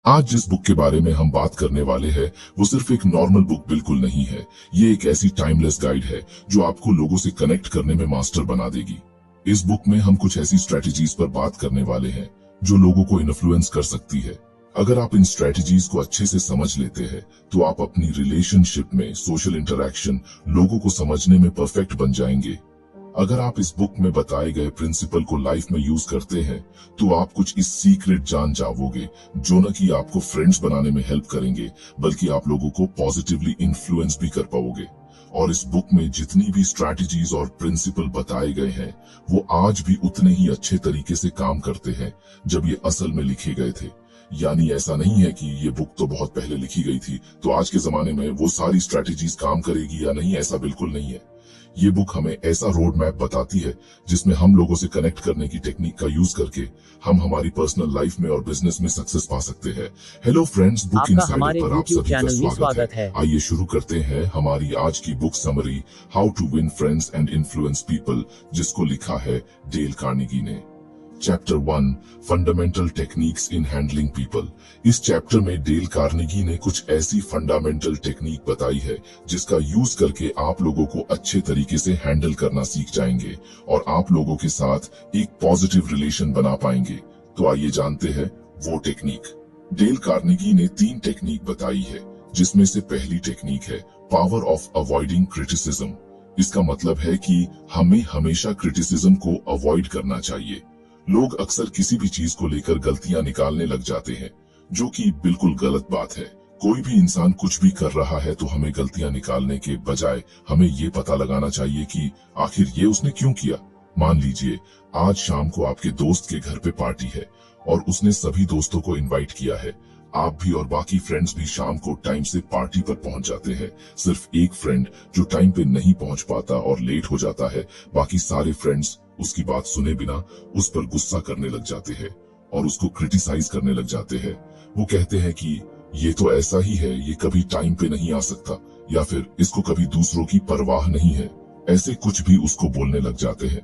आज जिस बुक के बारे में हम बात करने वाले हैं वो सिर्फ एक नॉर्मल बुक बिल्कुल नहीं है। ये एक ऐसी टाइमलेस गाइड है जो आपको लोगों से कनेक्ट करने में मास्टर बना देगी। इस बुक में हम कुछ ऐसी स्ट्रेटजीज पर बात करने वाले हैं जो लोगों को इन्फ्लुएंस कर सकती है। अगर आप इन स्ट्रेटजीज को अच्छे से समझ लेते हैं तो आप अपनी रिलेशनशिप में सोशल इंटरैक्शन लोगों को समझने में परफेक्ट बन जाएंगे। अगर आप इस बुक में बताए गए प्रिंसिपल को लाइफ में यूज करते हैं तो आप कुछ इस सीक्रेट जान जाओगे जो न कि आपको फ्रेंड्स बनाने में हेल्प करेंगे बल्कि आप लोगों को पॉजिटिवली इन्फ्लुएंस भी कर पाओगे। और इस बुक में जितनी भी स्ट्रैटेजीज और प्रिंसिपल बताए गए हैं वो आज भी उतने ही अच्छे तरीके से काम करते हैं जब ये असल में लिखे गए थे। यानी ऐसा नहीं है कि ये बुक तो बहुत पहले लिखी गई थी तो आज के जमाने में वो सारी स्ट्रैटेजीज काम करेगी या नहीं, ऐसा बिल्कुल नहीं है। ये बुक हमें ऐसा रोड मैप बताती है जिसमें हम लोगों से कनेक्ट करने की टेक्निक का यूज करके हम हमारी पर्सनल लाइफ में और बिजनेस में सक्सेस पा सकते हैं। हेलो फ्रेंड्स, बुक इनसाइडर पर आप सभी का स्वागत है। आइए शुरू करते हैं हमारी आज की book summary, how to win friends and influence people, जिसको लिखा है डेल कार्नेगी ने। Chapter 1, fundamental techniques in handling people. इस चैप्टर में डेल कार्नेगी ने कुछ ऐसी फंडामेंटल टेक्निक बताई है जिसका यूज करके आप लोगों को अच्छे तरीके से हैंडल करना सीख जाएंगे और आप लोगों के साथ एक पॉजिटिव रिलेशन बना पाएंगे। तो आइए जानते हैं वो टेक्निक। डेल कार्नेगी ने 3 टेक्निक बताई है जिसमें से पहली टेक्निक है पावर ऑफ अवॉइडिंग क्रिटिसिज्म। इसका मतलब है कि हमें हमेशा क्रिटिसिज्म को अवॉइड करना चाहिए। लोग अक्सर किसी भी चीज को लेकर गलतियां निकालने लग जाते हैं जो कि बिल्कुल गलत बात है। कोई भी इंसान कुछ भी कर रहा है तो हमें गलतियां निकालने के बजाय हमें ये पता लगाना चाहिए कि आखिर ये उसने क्यों किया। मान लीजिए आज शाम को आपके दोस्त के घर पे पार्टी है और उसने सभी दोस्तों को इनवाइट किया है। आप भी और बाकी फ्रेंड्स भी शाम को टाइम से पार्टी पर पहुंच जाते हैं। सिर्फ एक फ्रेंड जो टाइम पे नहीं पहुंच पाता और लेट हो जाता है, बाकी सारे फ्रेंड्स उसकी बात सुने बिना उस पर गुस्सा करने लग जाते हैं और उसको क्रिटिसाइज करने लग जाते हैं। वो कहते हैं कि ये तो ऐसा ही है, ये कभी टाइम पे नहीं आ सकता, या फिर इसको कभी दूसरों की परवाह नहीं है। ऐसे कुछ भी उसको बोलने लग जाते हैं।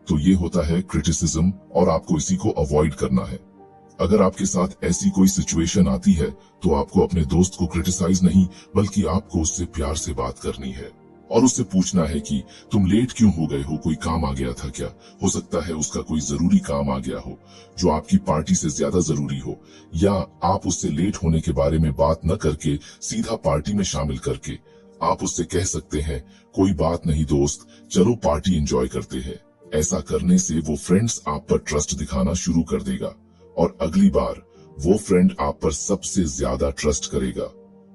तो ये होता है क्रिटिसिज्म और आपको इसी को अवॉइड करना है। अगर आपके साथ ऐसी कोई सिचुएशन आती है तो आपको अपने दोस्त को क्रिटिसाइज नहीं बल्कि आपको उससे प्यार से बात करनी है और उससे पूछना है कि तुम लेट क्यों हो गए हो, कोई काम आ गया था क्या। हो सकता है उसका कोई जरूरी काम आ गया हो जो आपकी पार्टी से ज्यादा जरूरी हो, या आप उससे लेट होने के बारे में बात न करके सीधा पार्टी में शामिल करके आप उससे कह सकते हैं कोई बात नहीं दोस्त, चलो पार्टी एंजॉय करते हैं। ऐसा करने से वो फ्रेंड्स आप पर ट्रस्ट दिखाना शुरू कर देगा और अगली बार वो फ्रेंड आप पर सबसे ज्यादा ट्रस्ट करेगा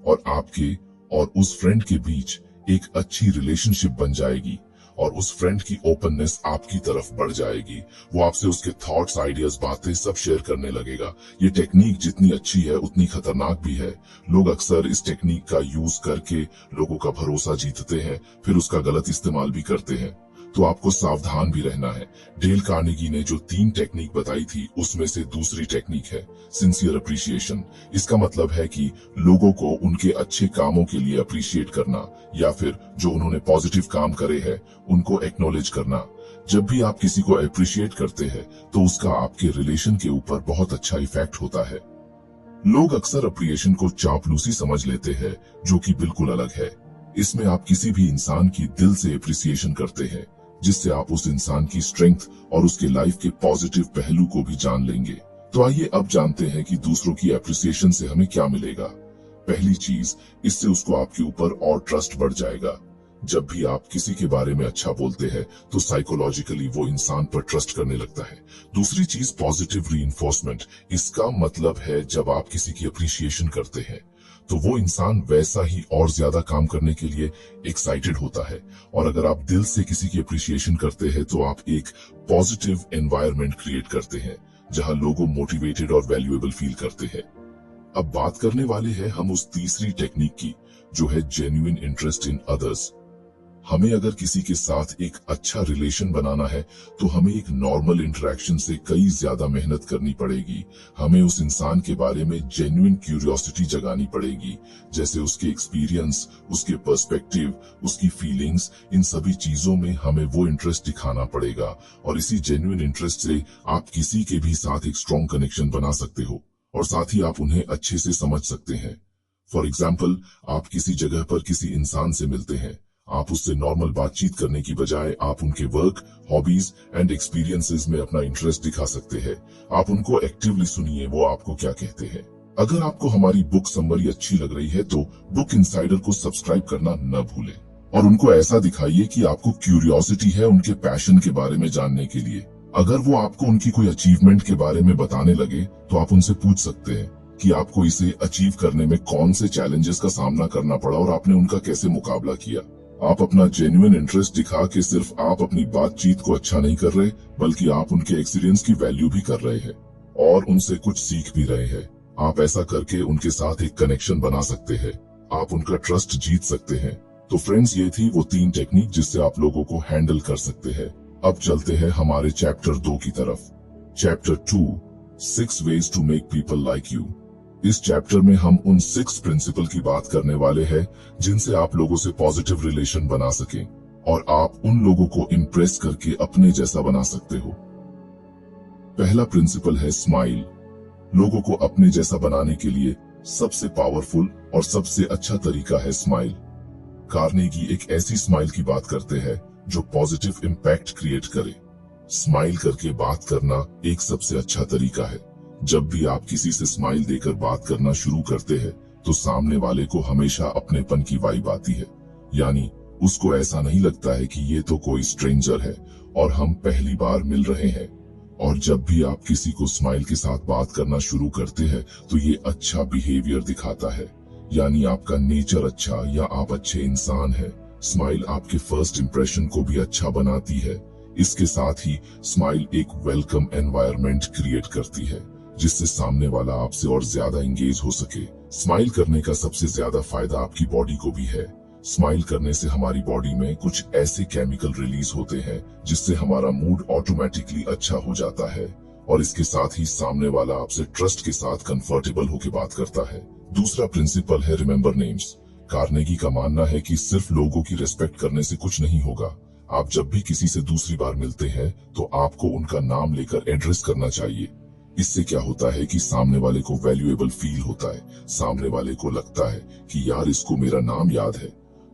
और आपके और उस फ्रेंड के बीच एक अच्छी रिलेशनशिप बन जाएगी और उस फ्रेंड की ओपननेस आपकी तरफ बढ़ जाएगी। वो आपसे उसके थॉट्स, आइडियाज, बातें सब शेयर करने लगेगा। ये टेक्निक जितनी अच्छी है उतनी खतरनाक भी है। लोग अक्सर इस टेक्निक का यूज करके लोगों का भरोसा जीतते हैं, फिर उसका गलत इस्तेमाल भी करते हैं। तो आपको सावधान भी रहना है। डेल कार्नेगी ने जो 3 टेक्निक बताई थी उसमें से दूसरी टेक्निक है सिंसियर अप्रिसिएशन। इसका मतलब है कि लोगों को उनके अच्छे कामों के लिए अप्रिशिएट करना या फिर जो उन्होंने पॉजिटिव काम करे हैं उनको एक्नॉलेज करना। जब भी आप किसी को अप्रिशिएट करते हैं तो उसका आपके रिलेशन के ऊपर बहुत अच्छा इफेक्ट होता है। लोग अक्सर अप्रिसिएशन को चापलूसी समझ लेते हैं जो कि बिल्कुल अलग है। इसमें आप किसी भी इंसान की दिल से अप्रिसिएशन करते हैं जिससे आप उस इंसान की स्ट्रेंथ और उसके लाइफ के पॉजिटिव पहलू को भी जान लेंगे। तो आइए अब जानते हैं कि दूसरों की अप्रिसिएशन से हमें क्या मिलेगा। पहली चीज, इससे उसको आपके ऊपर और ट्रस्ट बढ़ जाएगा। जब भी आप किसी के बारे में अच्छा बोलते हैं तो साइकोलॉजिकली वो इंसान पर ट्रस्ट करने लगता है। दूसरी चीज पॉजिटिव रीइंफोर्समेंट। इसका मतलब है जब आप किसी की अप्रिसिएशन करते हैं तो वो इंसान वैसा ही और ज्यादा काम करने के लिए एक्साइटेड होता है। और अगर आप दिल से किसी की अप्रिसिएशन करते हैं तो आप एक पॉजिटिव एनवायरनमेंट क्रिएट करते हैं जहां लोग मोटिवेटेड और वैल्यूएबल फील करते हैं। अब बात करने वाले हैं हम उस तीसरी टेक्निक की जो है जेन्युइन इंटरेस्ट इन अदर्स। हमें अगर किसी के साथ एक अच्छा रिलेशन बनाना है तो हमें एक नॉर्मल इंटरेक्शन से कई ज्यादा मेहनत करनी पड़ेगी। हमें उस इंसान के बारे में जेन्युइन क्यूरियोसिटी जगानी पड़ेगी, जैसे उसके एक्सपीरियंस, उसके पर्सपेक्टिव, उसकी फीलिंग्स, इन सभी चीजों में हमें वो इंटरेस्ट दिखाना पड़ेगा और इसी जेन्युइन इंटरेस्ट से आप किसी के भी साथ एक स्ट्रॉन्ग कनेक्शन बना सकते हो। और साथ ही आप उन्हें अच्छे से समझ सकते हैं। फॉर एग्जाम्पल, आप किसी जगह पर किसी इंसान से मिलते हैं, आप उससे नॉर्मल बातचीत करने की बजाय आप उनके वर्क, हॉबीज एंड एक्सपीरियंसेस में अपना इंटरेस्ट दिखा सकते हैं। आप उनको एक्टिवली सुनिए, वो आपको क्या कहते हैं। अगर आपको हमारी बुक समरी अच्छी लग रही है तो बुक इनसाइडर को सब्सक्राइब करना न भूलें और उनको ऐसा दिखाइए कि आपको क्यूरियोसिटी है उनके पैशन के बारे में जानने के लिए। अगर वो आपको उनकी कोई अचीवमेंट के बारे में बताने लगे तो आप उनसे पूछ सकते हैं कि आपको इसे अचीव करने में कौन से चैलेंजेस का सामना करना पड़ा और आपने उनका कैसे मुकाबला किया। आप अपना जेन्युइन इंटरेस्ट दिखा के सिर्फ आप अपनी बातचीत को अच्छा नहीं कर रहे, बल्कि आप उनके एक्सपीरियंस की वैल्यू भी कर रहे हैं और उनसे कुछ सीख भी रहे हैं। आप ऐसा करके उनके साथ एक कनेक्शन बना सकते हैं, आप उनका ट्रस्ट जीत सकते हैं। तो फ्रेंड्स, ये थी वो 3 टेक्निक जिससे आप लोगों को हैंडल कर सकते हैं। अब चलते हैं हमारे चैप्टर 2 की तरफ। Chapter 2, 6 ways to make people like you। इस चैप्टर में हम उन 6 प्रिंसिपल की बात करने वाले हैं जिनसे आप लोगों से पॉजिटिव रिलेशन बना सकें और आप उन लोगों को इम्प्रेस करके अपने जैसा बना सकते हो। पहला प्रिंसिपल है स्माइल। लोगों को अपने जैसा बनाने के लिए सबसे पावरफुल और सबसे अच्छा तरीका है स्माइल। कार्नेगी एक ऐसी स्माइल की बात करते हैं जो पॉजिटिव इम्पैक्ट क्रिएट करे। स्माइल करके बात करना एक सबसे अच्छा तरीका है। जब भी आप किसी से स्माइल देकर बात करना शुरू करते हैं तो सामने वाले को हमेशा अपनेपन की वाइब आती है, यानी उसको ऐसा नहीं लगता है कि ये तो कोई स्ट्रेंजर है और हम पहली बार मिल रहे हैं। और जब भी आप किसी को स्माइल के साथ बात करना शुरू करते हैं तो ये अच्छा बिहेवियर दिखाता है, यानी आपका नेचर अच्छा या आप अच्छे इंसान हैं। स्माइल आपके फर्स्ट इंप्रेशन को भी अच्छा बनाती है। इसके साथ ही स्माइल एक वेलकम एनवायरनमेंट क्रिएट करती है जिससे सामने वाला आपसे और ज्यादा एंगेज हो सके। स्माइल करने का सबसे ज्यादा फायदा आपकी बॉडी को भी है। स्माइल करने से हमारी बॉडी में कुछ ऐसे केमिकल रिलीज होते हैं जिससे हमारा मूड ऑटोमेटिकली अच्छा हो जाता है और इसके साथ ही सामने वाला आपसे ट्रस्ट के साथ कंफर्टेबल होकर बात करता है। दूसरा प्रिंसिपल है रिमेम्बर नेम्स। कार्नेगी का मानना है कि सिर्फ लोगों की रिस्पेक्ट करने से कुछ नहीं होगा। आप जब भी किसी से दूसरी बार मिलते हैं तो आपको उनका नाम लेकर एड्रेस करना चाहिए। इससे क्या होता है कि सामने वाले को वैल्यूएबल फील होता है, सामने वाले को लगता है कि यार इसको मेरा नाम याद है,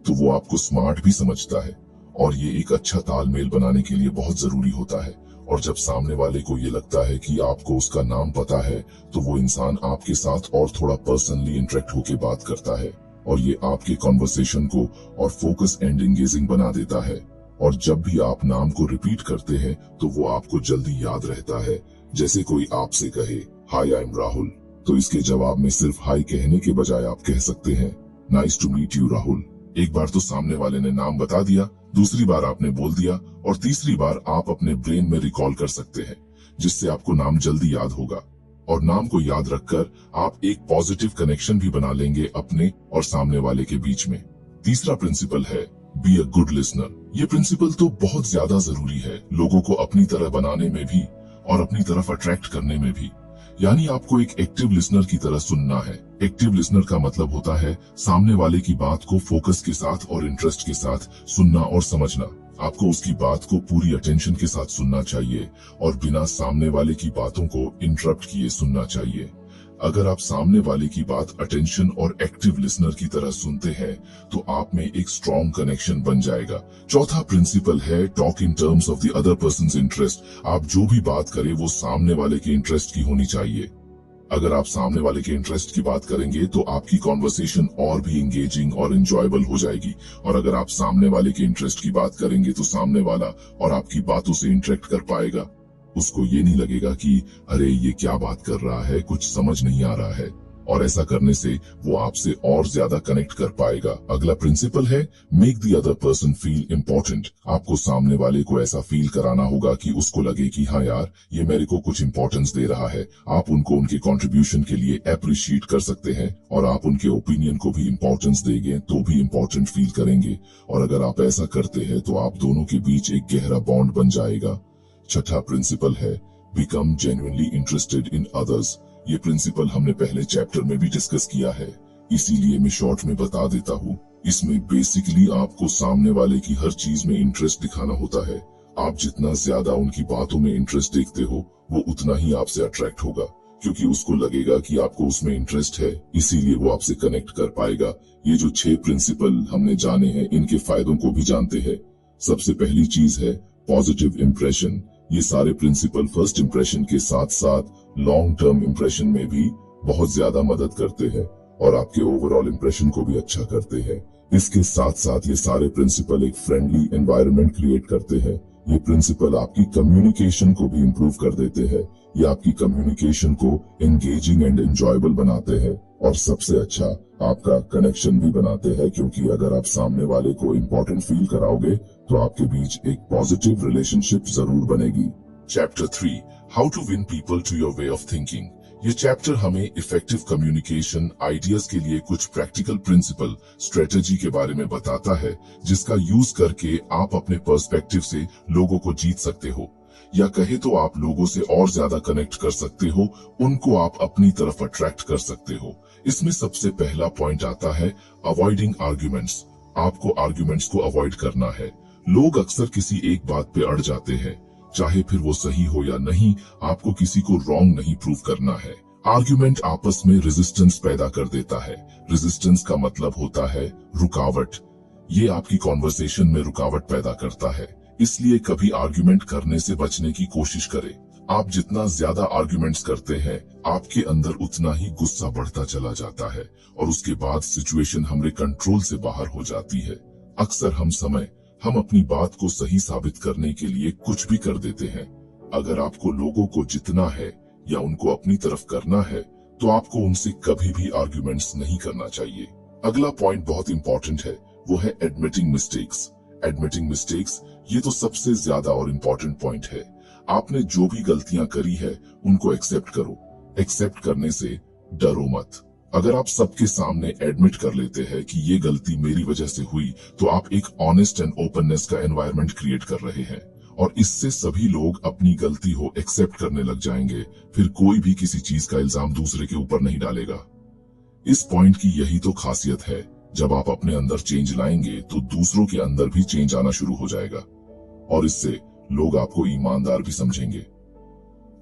तो वो आपको स्मार्ट भी समझता है और ये एक अच्छा तालमेल बनाने के लिए बहुत जरूरी होता है। और जब सामने वाले को ये लगता है कि आपको उसका नाम पता है तो वो इंसान आपके साथ और थोड़ा पर्सनली इंटरेक्ट होकर बात करता है और ये आपके कॉन्वर्सेशन को और फोकस एंड एंगेजिंग बना देता है। और जब भी आप नाम को रिपीट करते हैं तो वो आपको जल्दी याद रहता है। जैसे कोई आपसे कहे हाय आई एम राहुल, तो इसके जवाब में सिर्फ हाय कहने के बजाय आप कह सकते हैं nice to meet you Rahul. एक बार तो सामने वाले ने नाम बता दिया, दूसरी बार आपने बोल दिया और तीसरी बार आप अपने ब्रेन में रिकॉल कर सकते हैं, जिससे आपको नाम जल्दी याद होगा। और नाम को याद रखकर आप एक पॉजिटिव कनेक्शन भी बना लेंगे अपने और सामने वाले के बीच में। तीसरा प्रिंसिपल है बी अ गुड लिसनर। ये प्रिंसिपल तो बहुत ज्यादा जरूरी है लोगों को अपनी तरह बनाने में भी और अपनी तरफ अट्रैक्ट करने में भी। यानी आपको एक एक्टिव लिसनर की तरह सुनना है। एक्टिव लिसनर का मतलब होता है सामने वाले की बात को फोकस के साथ और इंटरेस्ट के साथ सुनना और समझना। आपको उसकी बात को पूरी अटेंशन के साथ सुनना चाहिए और बिना सामने वाले की बातों को इंटरप्ट किए सुनना चाहिए। अगर आप सामने वाले की बात अटेंशन और एक्टिव लिसनर की तरह सुनते हैं तो आप में एक स्ट्रॉन्ग कनेक्शन बन जाएगा। चौथा प्रिंसिपल है talk in terms of the other persons interest. आप जो भी बात करें वो सामने वाले के इंटरेस्ट की होनी चाहिए। अगर आप सामने वाले के इंटरेस्ट की बात करेंगे तो आपकी कॉन्वर्सेशन और भी एंगेजिंग और एंजॉयबल हो जाएगी। और अगर आप सामने वाले के इंटरेस्ट की बात करेंगे तो सामने वाला और आपकी बातों से इंटरेक्ट कर पाएगा। उसको ये नहीं लगेगा कि अरे ये क्या बात कर रहा है, कुछ समझ नहीं आ रहा है, और ऐसा करने से वो आपसे और ज्यादा कनेक्ट कर पाएगा। अगला प्रिंसिपल है make the other person feel important. आपको सामने वाले को ऐसा फील कराना होगा कि उसको लगे कि हाँ यार ये मेरे को कुछ इम्पोर्टेंस दे रहा है। आप उनको उनके कंट्रीब्यूशन के लिए अप्रिशिएट कर सकते हैं और आप उनके ओपिनियन को भी इम्पोर्टेंस देंगे तो भी इम्पोर्टेंट फील करेंगे। और अगर आप ऐसा करते हैं तो आप दोनों के बीच एक गहरा बॉन्ड बन जाएगा। छठा प्रिंसिपल है become genuinely interested in others. ये प्रिंसिपल हमने पहले चैप्टर में भी डिस्कस किया है, इसीलिए मैं शॉर्ट में बता देता हूँ। इसमें बेसिकली आपको सामने वाले की हर चीज में इंटरेस्ट दिखाना होता है। आप जितना ज्यादा उनकी बातों में इंटरेस्ट देखते हो वो उतना ही आपसे अट्रैक्ट होगा, क्योंकि उसको लगेगा कि आपको उसमें इंटरेस्ट है, इसीलिए वो आपसे कनेक्ट कर पाएगा। ये जो 6 प्रिंसिपल हमने जाने हैं, इनके फायदों को भी जानते हैं। सबसे पहली चीज है पॉजिटिव इंप्रेशन। ये सारे प्रिंसिपल फर्स्ट इंप्रेशन के साथ साथ लॉन्ग टर्म इंप्रेशन में भी बहुत ज्यादा मदद करते हैं और आपके ओवरऑल इंप्रेशन को भी अच्छा करते हैं। इसके साथ साथ ये सारे प्रिंसिपल एक फ्रेंडली एनवायरनमेंट क्रिएट करते हैं। ये प्रिंसिपल आपकी कम्युनिकेशन को भी इम्प्रूव कर देते हैं। ये आपकी कम्युनिकेशन को एंगेजिंग एंड एंजॉयबल बनाते हैं और सबसे अच्छा आपका कनेक्शन भी बनाते हैं, क्योंकि अगर आप सामने वाले को इम्पोर्टेंट फील कराओगे तो आपके बीच एक पॉजिटिव रिलेशनशिप जरूर बनेगी। Chapter 3, how to win people to your way of thinking. ये चैप्टर हमें इफेक्टिव कम्युनिकेशन आइडियाज के लिए कुछ प्रैक्टिकल प्रिंसिपल स्ट्रेटेजी के बारे में बताता है, जिसका यूज करके आप अपने पर्सपेक्टिव से लोगों को जीत सकते हो, या कहे तो आप लोगों से और ज्यादा कनेक्ट कर सकते हो, उनको आप अपनी तरफ अट्रैक्ट कर सकते हो। इसमें सबसे पहला पॉइंट आता है अवॉइडिंग आर्ग्यूमेंट्स। आपको आर्ग्यूमेंट्स को अवॉइड करना है। लोग अक्सर किसी एक बात पे अड़ जाते हैं, चाहे फिर वो सही हो या नहीं। आपको किसी को रॉन्ग नहीं प्रूव करना है। आर्ग्यूमेंट आपस में रेजिस्टेंस पैदा कर देता है। रेजिस्टेंस का मतलब होता है रुकावट। ये आपकी कॉन्वर्सेशन में रुकावट पैदा करता है, इसलिए कभी आर्ग्यूमेंट करने से बचने की कोशिश करें। आप जितना ज्यादा आर्ग्यूमेंट्स करते हैं, आपके अंदर उतना ही गुस्सा बढ़ता चला जाता है और उसके बाद सिचुएशन हमारे कंट्रोल से बाहर हो जाती है। अक्सर हम अपनी बात को सही साबित करने के लिए कुछ भी कर देते हैं। अगर आपको लोगों को जितना है या उनको अपनी तरफ करना है, तो आपको उनसे कभी भी आर्ग्यूमेंट्स नहीं करना चाहिए। अगला पॉइंट बहुत इंपॉर्टेंट है, वो है एडमिटिंग मिस्टेक्स। एडमिटिंग मिस्टेक्स ये तो सबसे ज्यादा और इम्पोर्टेंट पॉइंट है। आपने जो भी गलतियां करी है उनको एक्सेप्ट करो। एक्सेप्ट करने से डरो मत। अगर आप सबके सामने एडमिट कर लेते हैं कि ये गलती मेरी वजह से हुई, तो आप एक ऑनेस्ट एंड ओपननेस का एनवायरनमेंट क्रिएट कर रहे हैं और इससे सभी लोग अपनी गलती हो एक्सेप्ट करने लग जाएंगे। फिर कोई भी किसी चीज का इल्जाम दूसरे के ऊपर नहीं डालेगा। इस पॉइंट की यही तो खासियत है। जब आप अपने अंदर चेंज लाएंगे तो दूसरों के अंदर भी चेंज आना शुरू हो जाएगा और इससे लोग आपको ईमानदार भी समझेंगे।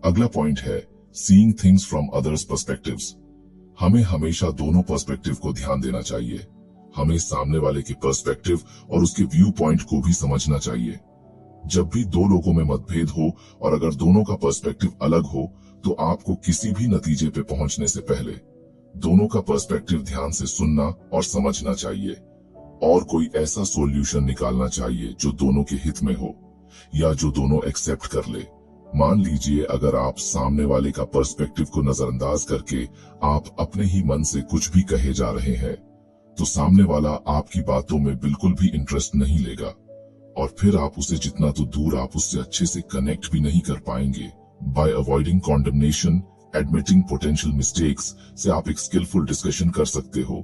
अगला पॉइंट है seeing things from others perspectives. हमें हमेशा दोनों पर्सपेक्टिव को ध्यान देना चाहिए। हमें सामने वाले के पर्सपेक्टिव और उसके व्यू पॉइंट को भी समझना चाहिए। जब भी दो लोगों में मतभेद हो और अगर दोनों का पर्सपेक्टिव अलग हो, तो आपको किसी भी नतीजे पे पहुंचने से पहले दोनों का पर्सपेक्टिव ध्यान से सुनना और समझना चाहिए और कोई ऐसा सॉल्यूशन निकालना चाहिए जो दोनों के हित में हो या जो दोनों एक्सेप्ट कर ले। मान लीजिए अगर आप सामने वाले का पर्सपेक्टिव को नजरअंदाज करके आप अपने ही मन से कुछ भी कहे जा रहे हैं, तो सामने वाला आपकी बातों में बिल्कुल भी इंटरेस्ट नहीं लेगा और फिर आप उसे जितना तो दूर आप उससे अच्छे से कनेक्ट भी नहीं कर पाएंगे। Bye avoiding condemnation, admitting potential mistakes से आप एक स्किलफुल डिस्कशन कर सकते हो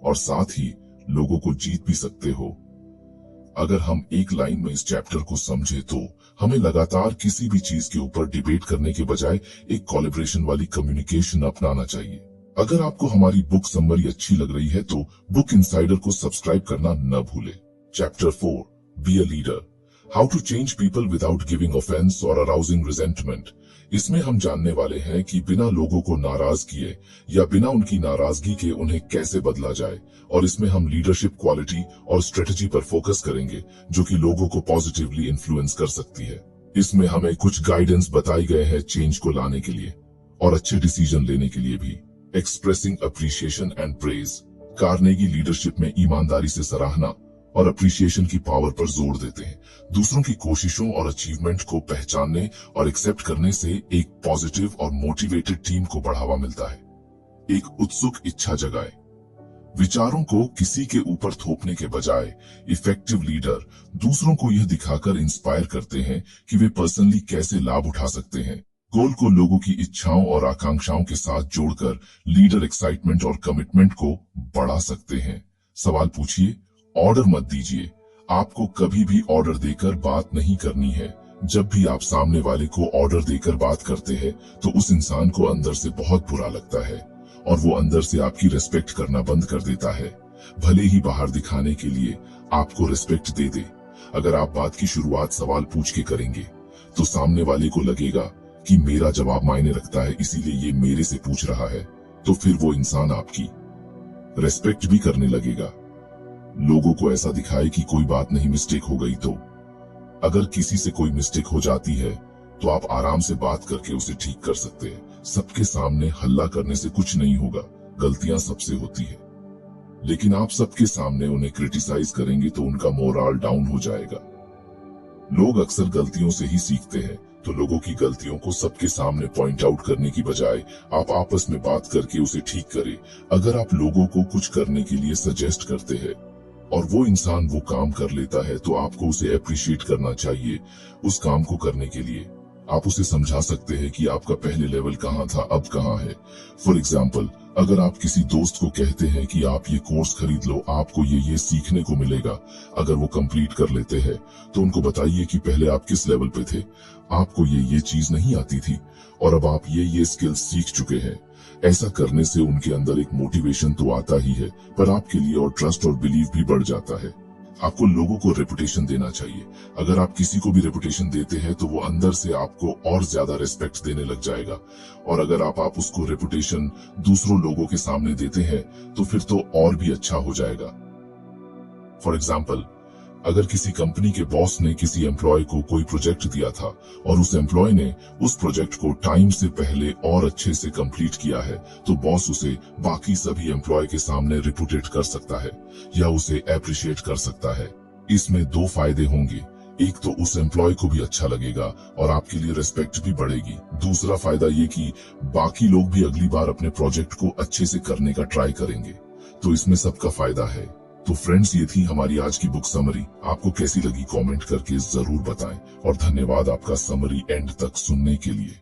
और साथ ही लोगों को जीत भी सकते हो। अगर हम एक लाइन में इस चैप्टर को समझे तो हमें लगातार किसी भी चीज के ऊपर डिबेट करने के बजाय एक कोलैबोरेशन वाली कम्युनिकेशन अपनाना चाहिए। अगर आपको हमारी बुक समरी अच्छी लग रही है तो बुक इनसाइडर को सब्सक्राइब करना न भूले। Chapter 4, be a leader, how to change people without giving offence और अराउजिंग रिजेंटमेंट। इसमें हम जानने वाले हैं कि बिना लोगों को नाराज किए या बिना उनकी नाराजगी के उन्हें कैसे बदला जाए, और इसमें हम लीडरशिप क्वालिटी और स्ट्रेटजी पर फोकस करेंगे जो कि लोगों को पॉजिटिवली इन्फ्लुएंस कर सकती है। इसमें हमें कुछ गाइडेंस बताई गए हैं चेंज को लाने के लिए और अच्छे डिसीजन लेने के लिए भी। Expressing appreciation and praise, Carnegie leadership में ईमानदारी से सराहना और अप्रिसिएशन की पावर पर जोर देते हैं। दूसरों की कोशिशों और अचीवमेंट को पहचानने और एक्सेप्ट करने से एक पॉजिटिव और मोटिवेटेड टीम को बढ़ावा मिलता है। एक उत्सुक इच्छा जगाए, विचारों को किसी के ऊपर थोपने के बजाय इफेक्टिव लीडर दूसरों को यह दिखाकर इंस्पायर करते हैं कि वे पर्सनली कैसे लाभ उठा सकते हैं। गोल को लोगों की इच्छाओं और आकांक्षाओं के साथ जोड़कर लीडर एक्साइटमेंट और कमिटमेंट को बढ़ा सकते हैं। सवाल पूछिए, ऑर्डर मत दीजिए। आपको कभी भी ऑर्डर देकर बात नहीं करनी है। जब भी आप सामने वाले को ऑर्डर देकर बात करते हैं तो उस इंसान को अंदर से बहुत बुरा लगता है और वो अंदर से आपकी रिस्पेक्ट करना बंद कर देता है, भले ही बाहर दिखाने के लिए आपको रिस्पेक्ट दे दे। अगर आप बात की शुरुआत सवाल पूछ के करेंगे तो सामने वाले को लगेगा कि मेरा जवाब मायने रखता है इसीलिए ये मेरे से पूछ रहा है, तो फिर वो इंसान आपकी रेस्पेक्ट भी करने लगेगा। लोगों को ऐसा दिखाए कि कोई बात नहीं, मिस्टेक हो गई तो। अगर किसी से कोई मिस्टेक हो जाती है तो आप आराम से बात करके उसे ठीक कर सकते हैं। सबके सामने हल्ला करने से कुछ नहीं होगा, गलतियां सबसे होती है, लेकिन आप सबके सामने उन्हें क्रिटिसाइज करेंगे तो उनका मोरल डाउन हो जाएगा। लोग अक्सर गलतियों से ही सीखते हैं, तो लोगों की गलतियों को सबके सामने पॉइंट आउट करने की बजाय आप आपस में बात करके उसे ठीक करें। अगर आप लोगों को कुछ करने के लिए सजेस्ट करते हैं और वो इंसान वो काम कर लेता है तो आपको उसे अप्रिशिएट करना चाहिए उस काम को करने के लिए। आप उसे समझा सकते हैं कि आपका पहले लेवल कहाँ था, अब कहाँ है। फॉर एग्जाम्पल, अगर आप किसी दोस्त को कहते हैं कि आप ये कोर्स खरीद लो, आपको ये सीखने को मिलेगा, अगर वो कंप्लीट कर लेते हैं तो उनको बताइए कि पहले आप किस लेवल पे थे, आपको ये चीज नहीं आती थी और अब आप ये स्किल्स सीख चुके हैं। ऐसा करने से उनके अंदर एक मोटिवेशन तो आता ही है, पर आपके लिए और ट्रस्ट और बिलीव भी बढ़ जाता है। आपको लोगों को रेपुटेशन देना चाहिए। अगर आप किसी को भी रेपुटेशन देते हैं तो वो अंदर से आपको और ज्यादा रिस्पेक्ट देने लग जाएगा, और अगर आप उसको रेपुटेशन दूसरों लोगों के सामने देते हैं तो फिर तो और भी अच्छा हो जाएगा। फॉर एग्जाम्पल, अगर किसी कंपनी के बॉस ने किसी एम्प्लॉय को कोई प्रोजेक्ट दिया था और उस एम्प्लॉय ने उस प्रोजेक्ट को टाइम से पहले और अच्छे से कंप्लीट किया है, तो बॉस उसे बाकी सभी एम्प्लॉय के सामने रिपुटेट कर सकता है या उसे अप्रिशिएट कर सकता है। इसमें दो फायदे होंगे, एक तो उस एम्प्लॉय को भी अच्छा लगेगा और आपके लिए रिस्पेक्ट भी बढ़ेगी। दूसरा फायदा ये कि बाकी लोग भी अगली बार अपने प्रोजेक्ट को अच्छे से करने का ट्राई करेंगे, तो इसमें सबका फायदा है। तो फ्रेंड्स, ये थी हमारी आज की बुक समरी। आपको कैसी लगी कमेंट करके जरूर बताएं और धन्यवाद आपका समरी एंड तक सुनने के लिए।